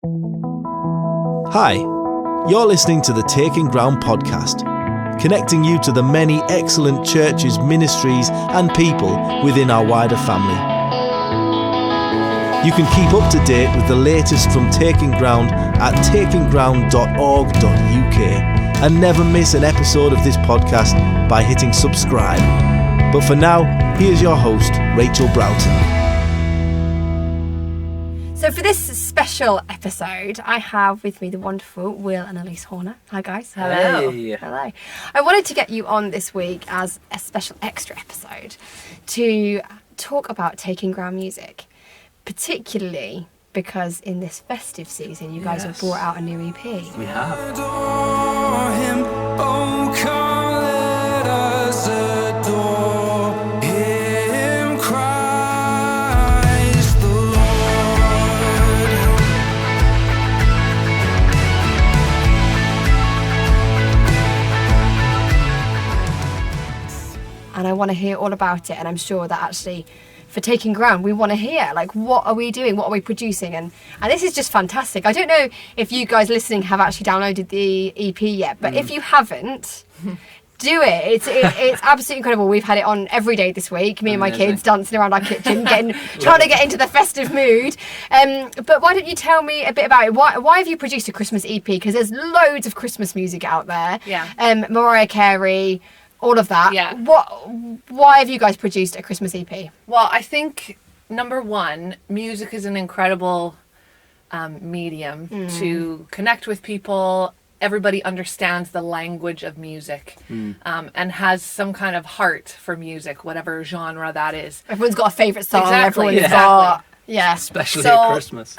Hi, you're listening to the Taking Ground podcast, connecting you to the many excellent churches, ministries and people within our wider family. You can keep up to date with the latest from Taking Ground at takingground.org.uk and never miss an episode of this podcast by hitting subscribe. But for now, here's your host, Rachel Broughton. So for this special episode, I have with me the wonderful Will and Elyse Horner. Hi guys. Hello. Hey. Hello. I wanted to get you on this week as a special extra episode to talk about Taking Ground music, particularly because in this festive season you guys have brought out a new EP. We have. Adore him, oh come let us adore him, Christ the Lord. And I want to hear all about it, and I'm sure that actually for Taking Ground we want to hear, like, what are we doing, what are we producing, and this is just fantastic. I don't know if you guys listening have actually downloaded the EP yet, but if you haven't, do it. It's absolutely incredible. We've had it on every day this week, me and my kids dancing around our kitchen, trying to get into the festive mood. But why don't you tell me a bit about it? Why have you produced a Christmas EP? Because there's loads of Christmas music out there. Yeah. Mariah Carey, all of that. Yeah. Why have you guys produced a Christmas EP? Well, I think, number one, music is an incredible medium to connect with people. Everybody understands the language of music and has some kind of heart for music, whatever genre that is. Everyone's got a favourite song. Exactly, Everyone's got... Yeah. Especially So, at Christmas.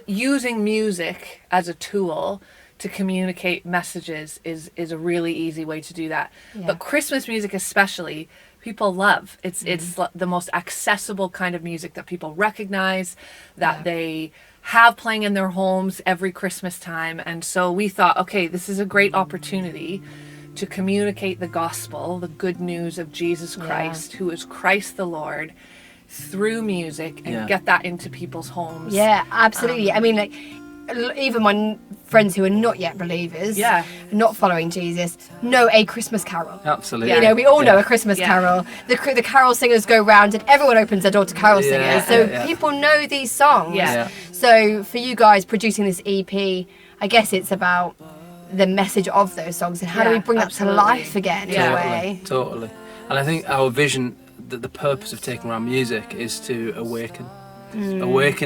Using music as a tool to communicate messages is a really easy way to do that. Yeah. But Christmas music especially, people love. It's the most accessible kind of music that people recognize, that they have playing in their homes every Christmas time. And so we thought, okay, this is a great opportunity to communicate the gospel, the good news of Jesus Christ, who is Christ the Lord, through music, and get that into people's homes. Yeah, absolutely. I mean, like, even my friends who are not yet believers, not following Jesus, know a Christmas carol. Absolutely. You know, we all know a Christmas carol. The carol singers go round and everyone opens their door to carol singers. So people know these songs. Yeah. So for you guys producing this EP, I guess it's about the message of those songs and how do we bring that to life again in a way. Totally. And I think our vision, the purpose of Taking Around music is to awaken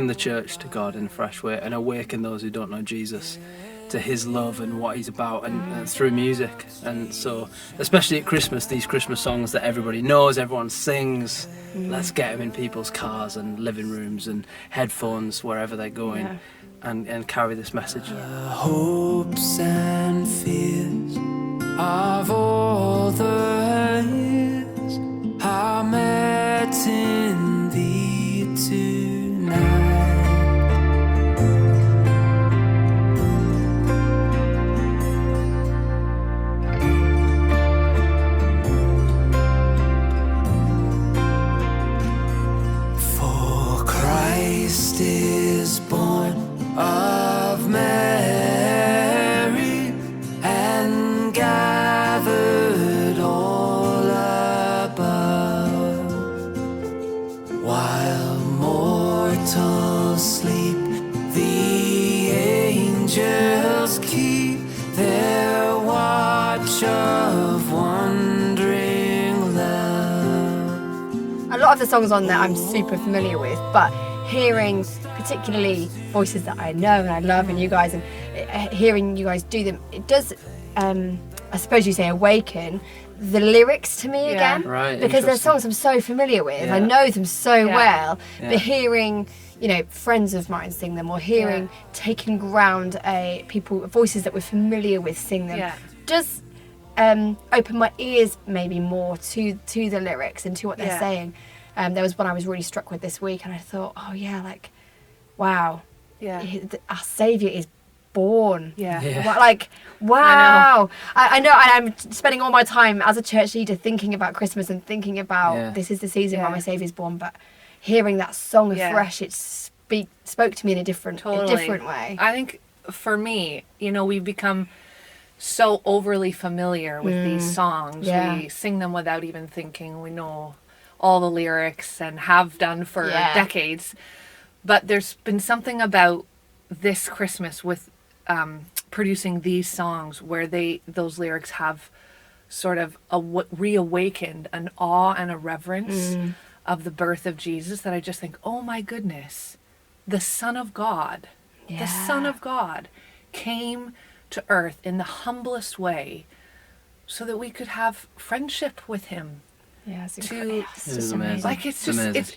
the church to God in a fresh way, and awaken those who don't know Jesus to his love and what he's about, and through music. And so, especially at Christmas, these Christmas songs that everybody knows, everyone sings, let's get them in people's cars and living rooms and headphones wherever they're going, and carry this message. Hopes and fears of all the years are met in thee tonight. For Christ is born of Mary and gathered all above, while mortals sleep, the angels keep their watch of wondering love. A lot of the songs on there I'm super familiar with, but hearing particularly voices that I know and I love, and you guys, and hearing you guys do them, it does, I suppose you say, awaken the lyrics to me again. Right, because they're songs I'm so familiar with. I know them so well, but hearing, you know, friends of mine sing them, or hearing Taking Ground voices that we're familiar with sing them, does open my ears maybe more to the lyrics and to what they're saying. There was one I was really struck with this week, and I thought, oh yeah, like, wow, our Saviour is born. Like, wow. I know, and I'm spending all my time as a church leader thinking about Christmas and thinking about this is the season where my Saviour's born, but hearing that song afresh, it's spoke to me in a different way. I think for me, we've become so overly familiar with these songs. Yeah. We sing them without even thinking. We know all the lyrics and have done for decades. But there's been something about this Christmas with producing these songs where those lyrics have sort of reawakened an awe and a reverence of the birth of Jesus, that I just think, oh my goodness, the Son of God, the Son of God came to earth in the humblest way so that we could have friendship with him. Yeah, it's incredible. It's just amazing. Like,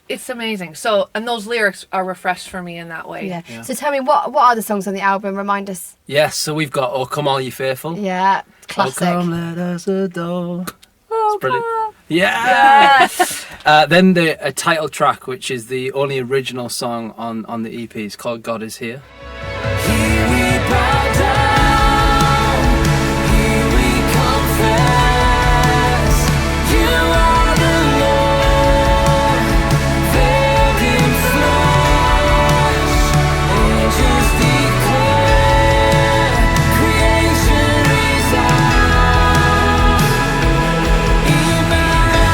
it's amazing. So, and those lyrics are refreshed for me in that way. Yeah. So tell me, what are the songs on the album? Remind us. Yes, so we've got "Oh Come All Ye Faithful." Yeah, classic. Oh come, let us adore. It's brilliant. Yeah. Then a title track, which is the only original song on the EP, is called "God Is Here." Here we bow down, here we confess, you are the Lord, veiled in flesh, angels declare, creation resounds, Emmanuel,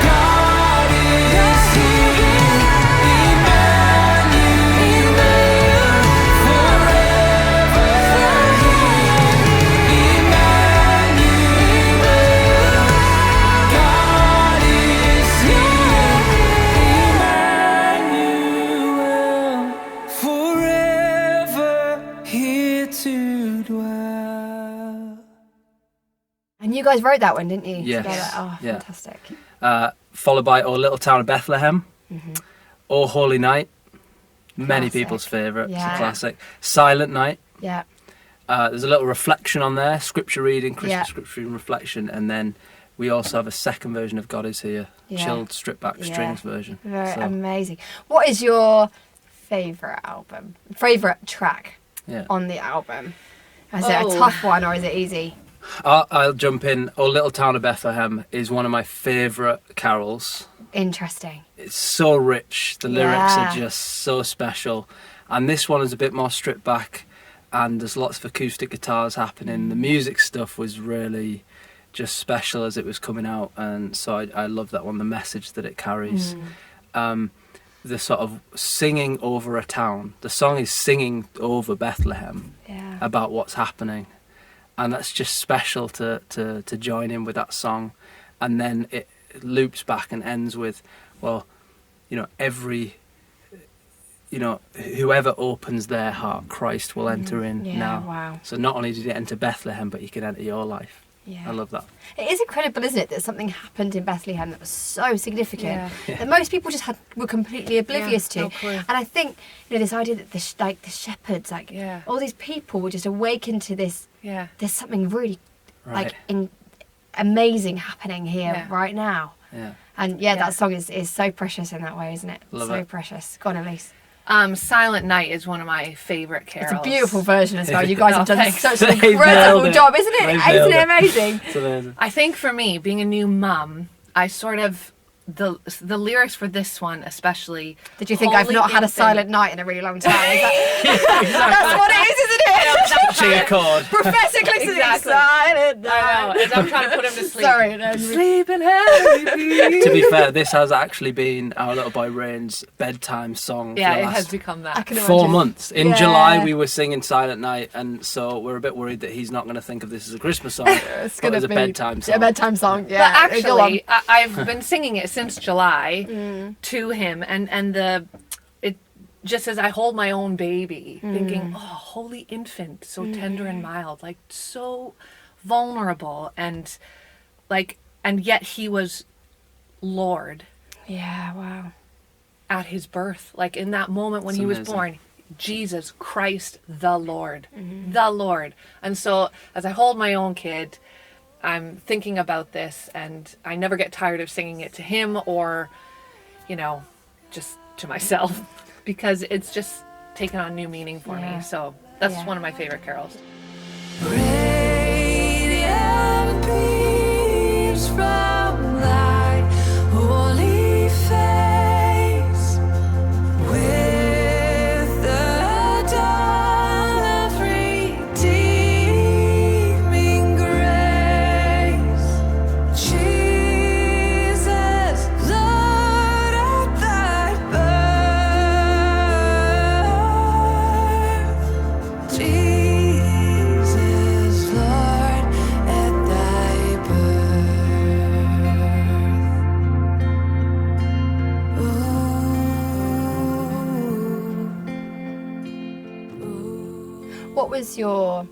God is here, And you guys wrote that one, didn't you? Yes. Together? Oh, Yeah. fantastic. Followed by "O Little Town of Bethlehem," "O Holy Night," many Classic. people's favourite, it's Yeah. a classic. "Silent Night." Yeah. There's a little reflection on there, scripture reading, Christmas Yeah. scripture reading reflection, and then we also have a second version of "God Is Here," Yeah. chilled, stripped back strings version. Very So, amazing. What is your favourite track yeah. on the album? Is it a Oh. tough one or is it easy? I'll jump in. "O Little Town of Bethlehem" is one of my favourite carols. Interesting. It's so rich. The lyrics Yeah. are just so special. And this one is a bit more stripped back, and there's lots of acoustic guitars happening. The music stuff was really just special as it was coming out, and so I love that one, the message that it carries. The sort of singing over a town. The song is singing over Bethlehem Yeah. about what's happening, and that's just special to join in with that song. And then it loops back and ends with, well, whoever opens their heart, Christ will enter in Yeah, now. wow. So not only did he enter Bethlehem, but he can enter your life. Yeah. I love that. It is incredible, isn't it, that something happened in Bethlehem that was so significant Yeah. that most people just were completely oblivious to. no clue. And I think this idea that the shepherds, Yeah. all these people were just awakened to this. Yeah. There's something really Right. amazing happening here Yeah. right now. Yeah. And that song is so precious in that way, isn't it? Love so it. precious. Go on, Elise. "Silent Night" is one of my favourite carols. It's a beautiful version as well. You guys Oh, have done thanks. such an They've incredible nailed it. job, isn't it? They've Isn't nailed it it. amazing? It's amazing. I think for me, being a new mum, I sort of the lyrics for this one especially. Did you think I've Holy not had a infant. silent night in a really long time? That's what it is, isn't it? Touching a chord. Professor Gleason, Exactly. silent I know. night. As I'm trying to put him to sleep. Sorry, no, Sleep in heavenly peace. To be fair, this has actually been our little boy Rain's bedtime song Yeah, for it the has last become I that. can 4 imagine. months. In Yeah. July, we were singing Silent Night, and so we're a bit worried that he's not going to think of this as a Christmas song, It's but gonna as a be bedtime song. A bedtime song, yeah. But Go on. actually, I've been singing it since July to him, and it just as I hold my own baby, thinking, oh, holy infant, so tender and mild, like so vulnerable, and yet he was Lord Yeah, wow. at his birth, like in that moment when It's he was amazing. born. Jesus Christ, the Lord, the Lord. And so as I hold my own kid, I'm thinking about this, and I never get tired of singing it to him or, just to myself, because it's just taken on new meaning for Yeah. me. So that's Yeah. one of my favorite carols. Radiant beams from thy holy face. What was your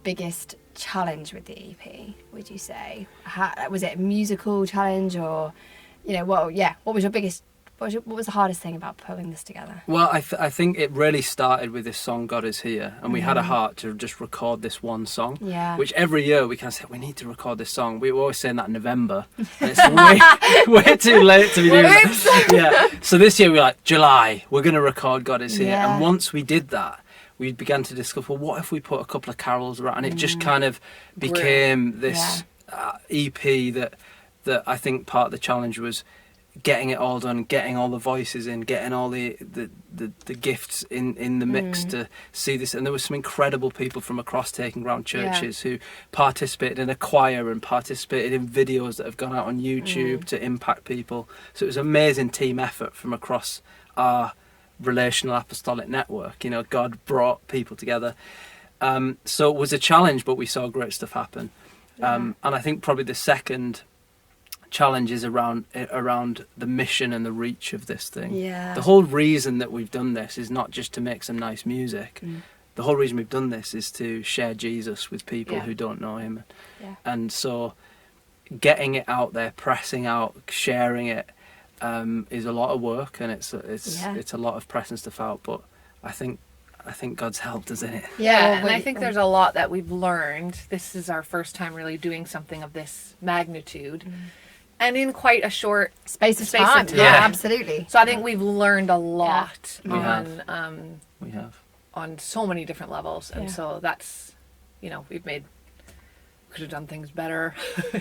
biggest challenge with the EP, would you say? Was it a musical challenge, or, what was your biggest, what was the hardest thing about putting this together? Well, I think it really started with this song, God Is Here, and we had a heart to just record this one song, which every year we kind of say, we need to record this song. We were always saying that in November, and it's way too late to be doing that. So this year we were like, July, we're going to record God Is Here, and once we did that, we began to discuss, well, what if we put a couple of carols around? And it just kind of became this EP that I think part of the challenge was getting it all done, getting all the voices in, getting all the gifts in the mix to see this. And there were some incredible people from across Taking Ground churches who participated in a choir and participated in videos that have gone out on YouTube to impact people. So it was an amazing team effort from across our relational apostolic network. God brought people together. So it was a challenge, but we saw great stuff happen. And I think probably the second challenge is around the mission and the reach of this thing. The whole reason that we've done this is not just to make some nice music. The whole reason we've done this is to share Jesus with people who don't know him. And so getting it out there, pressing out, sharing it, is a lot of work, and it's a lot of pressing stuff out, but I think God's helped us in it. And I think there's a lot that we've learned. This is our first time really doing something of this magnitude, and in quite a short space of time. Absolutely. So I think we've learned a lot We have on so many different levels, and so that's, could have done things better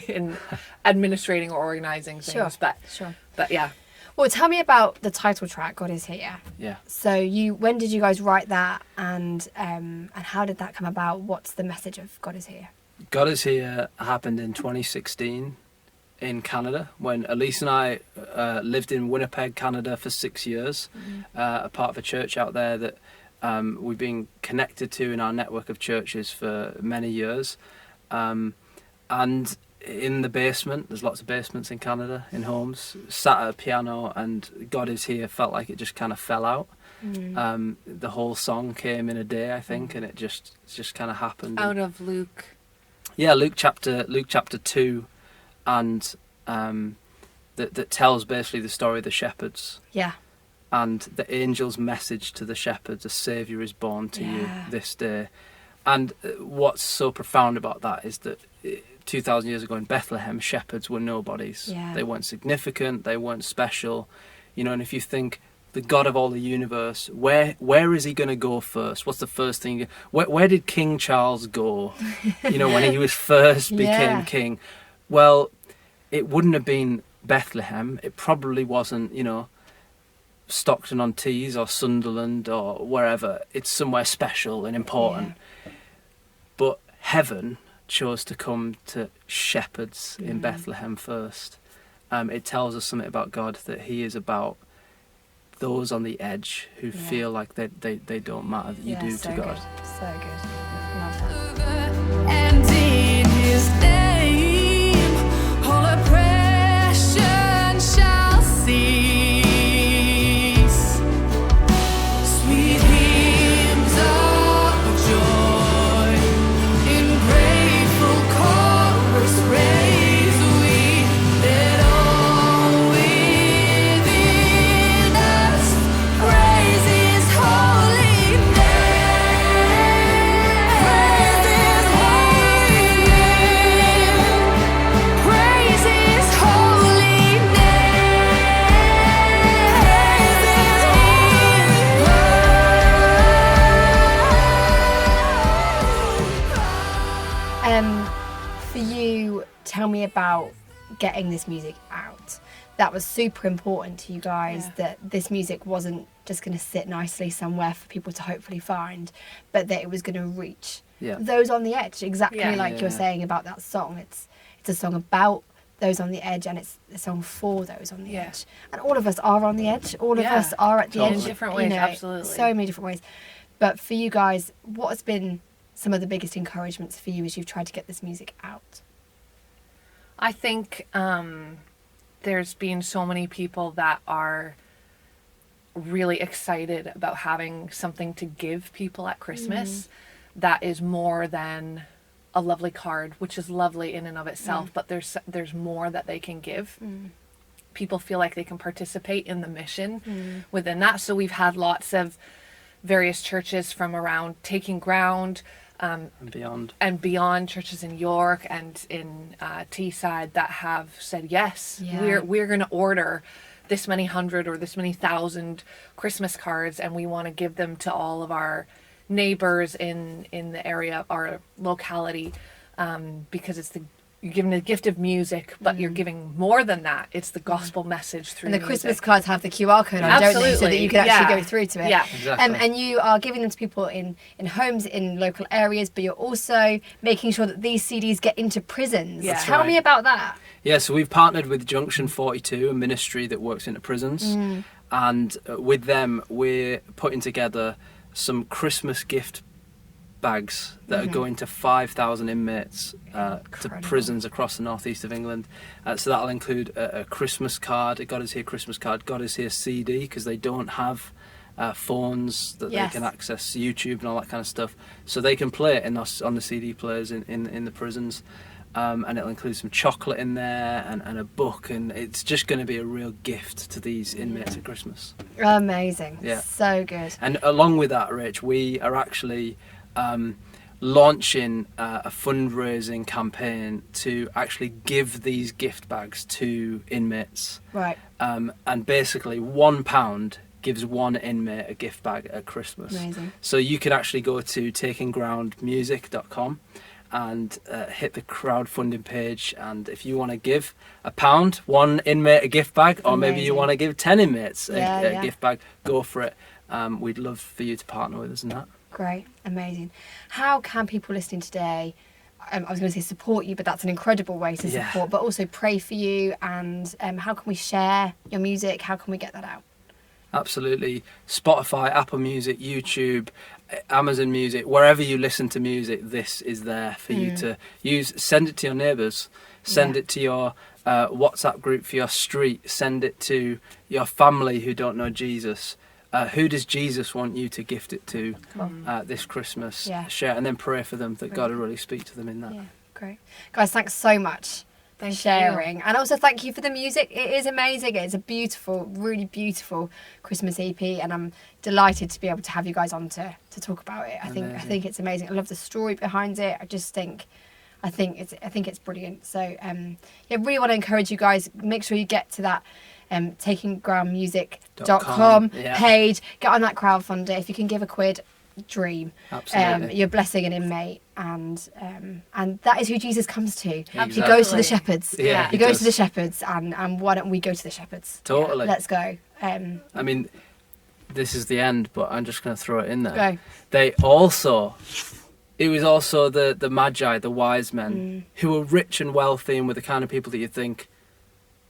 in administrating or organizing things, but yeah. Well, tell me about the title track, God Is Here. So when did you guys write that, and how did that come about? What's the message of God Is Here? God Is Here happened in 2016 in Canada, when Elyse and I lived in Winnipeg, Canada for 6 years, a part of a church out there that we've been connected to in our network of churches for many years. And in the basement, there's lots of basements in Canada, in homes, sat at a piano, and God Is Here felt like it just kind of fell out. The whole song came in a day, I think, and it just kind of happened. Out of Luke. Yeah, Luke chapter 2, and that tells basically the story of the shepherds. And the angel's message to the shepherds, a saviour is born to you this day. And what's so profound about that is that 2,000 years ago in Bethlehem, shepherds were nobodies. They weren't significant, they weren't special. And if you think, the God of all the universe, where is he going to go first? What's the first thing? Where did King Charles go, when he was first became king? Well, it wouldn't have been Bethlehem. It probably wasn't, Stockton-on-Tees or Sunderland or wherever. It's somewhere special and important. But heaven chose to come to shepherds in Bethlehem first. It tells us something about God, that he is about those on the edge who feel like they don't matter, that you do to God. So good. Love that. And in his name, all oppression shall cease. Sweet hymns of joy in grateful chorus raise we. Let all within us praise his holy name. Praise his holy name. Praise his holy name. For you, tell me about getting this music out. That was super important to you guys, that this music wasn't just going to sit nicely somewhere for people to hopefully find, but that it was going to reach those on the edge, exactly like you're saying about that song. It's a song about those on the edge, and it's a song for those on the edge. And all of us are on the edge. All of us are at the edge. In different ways, absolutely. So many different ways. But for you guys, what has been some of the biggest encouragements for you as you've tried to get this music out? I think there's been so many people that are really excited about having something to give people at Christmas. that is more than a lovely card, which is lovely in and of itself, but there's more that they can give. People feel like they can participate in the mission within that. So we've had lots of various churches from around Taking Ground and beyond, churches in York and in Teesside that have said, yes, we're going to order this many hundred or this many thousand Christmas cards, and we want to give them to all of our neighbors in the area, our locality, because you're giving the gift of music, but you're giving more than that. It's the gospel message through And the music. Christmas cards have the QR code on, don't they? So that you can actually go through to it. Yeah, exactly. And you are giving them to people in homes, in local areas, but you're also making sure that these CDs get into prisons. Yeah. Tell me about that. Yeah, so we've partnered with Junction 42, a ministry that works into prisons. And with them, we're putting together some Christmas gift bags that are going to 5,000 inmates to prisons across the northeast of England. So that'll include a Christmas card, a God Is Here Christmas card, God Is Here CD, because they don't have phones that they can access YouTube and all that kind of stuff. So they can play it on the CD players in the prisons. And it'll include some chocolate in there and a book, and it's just going to be a real gift to these inmates at Christmas. Amazing. Yeah. So good. And along with that, Rich, we are actually launching a fundraising campaign to actually give these gift bags to inmates. Right. And basically £1 gives one inmate a gift bag at Christmas. Amazing. So you could actually go to takinggroundmusic.com and hit the crowdfunding page, and if you want to give £1, one inmate a gift bag, or maybe you want to give 10 inmates a gift bag, go for it. We'd love for you to partner with us in that. Great. Amazing. How can people listening today, I was going to say support you, but that's an incredible way to support, but also pray for you, and how can we share your music? How can we get that out? Absolutely. Spotify, Apple Music, YouTube, Amazon Music, wherever you listen to music, this is there for you to use. Send it to your neighbours, send it to your WhatsApp group for your street, send it to your family who don't know Jesus. Who does Jesus want you to gift it to this Christmas? Share, and then pray for them that God will really speak to them in that. Yeah, great. Guys, thanks so much for sharing. And also thank you for the music. It is amazing. It's a beautiful, really beautiful Christmas EP, and I'm delighted to be able to have you guys on to talk about it. I think it's amazing. I love the story behind it. I think it's brilliant. So really want to encourage you guys, make sure you get to that takinggroundmusic.com page, get on that crowdfunder. If you can give £1, dream. Absolutely. You're blessing an inmate, and that is who Jesus comes to. Exactly. He goes to the shepherds. Yeah, he goes to the shepherds, and why don't we go to the shepherds? Totally. Let's go. I mean, this is the end, but I'm just going to throw it in there. Go. It was also the Magi, the wise men, who were rich and wealthy and were the kind of people that you think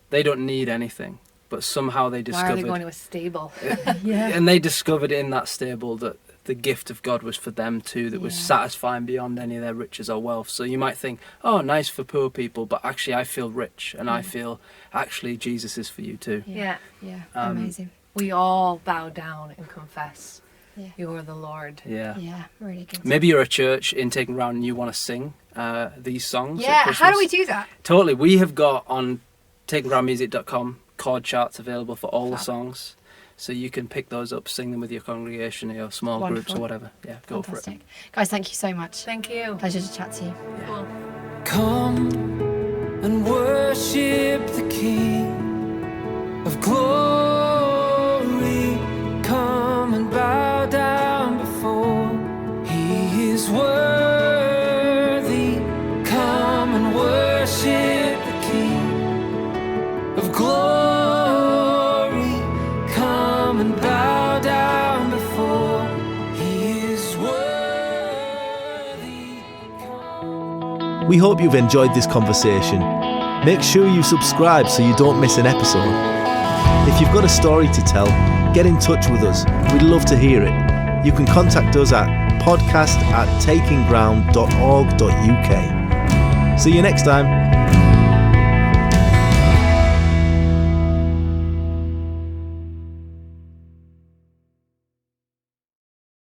they don't need anything, but somehow they discovered. Why are they going to a stable? And they discovered in that stable that the gift of God was for them too, that was satisfying beyond any of their riches or wealth. So you might think, oh, nice for poor people, but actually I feel rich, and I feel actually Jesus is for you too. Yeah, amazing. We all bow down and confess you are the Lord. Yeah, really good. Maybe you're a church in Taking Ground and you want to sing these songs. Yeah, how do we do that? Totally. We have got on takinggroundmusic.com chord charts available for all the songs. So you can pick those up, sing them with your congregation or your small groups or whatever. Yeah, go for it. Guys, thank you so much. Thank you. Pleasure to chat to you. Cool. Come and worship the King of glory. Come and bow down before He is worthy. Come and worship the King of glory. Come and bow down before He is worthy. We hope you've enjoyed this conversation. Make sure you subscribe so you don't miss an episode. If you've got a story to tell, get in touch with us. We'd love to hear it. You can contact us at podcast@takingground.org.uk. See you next time.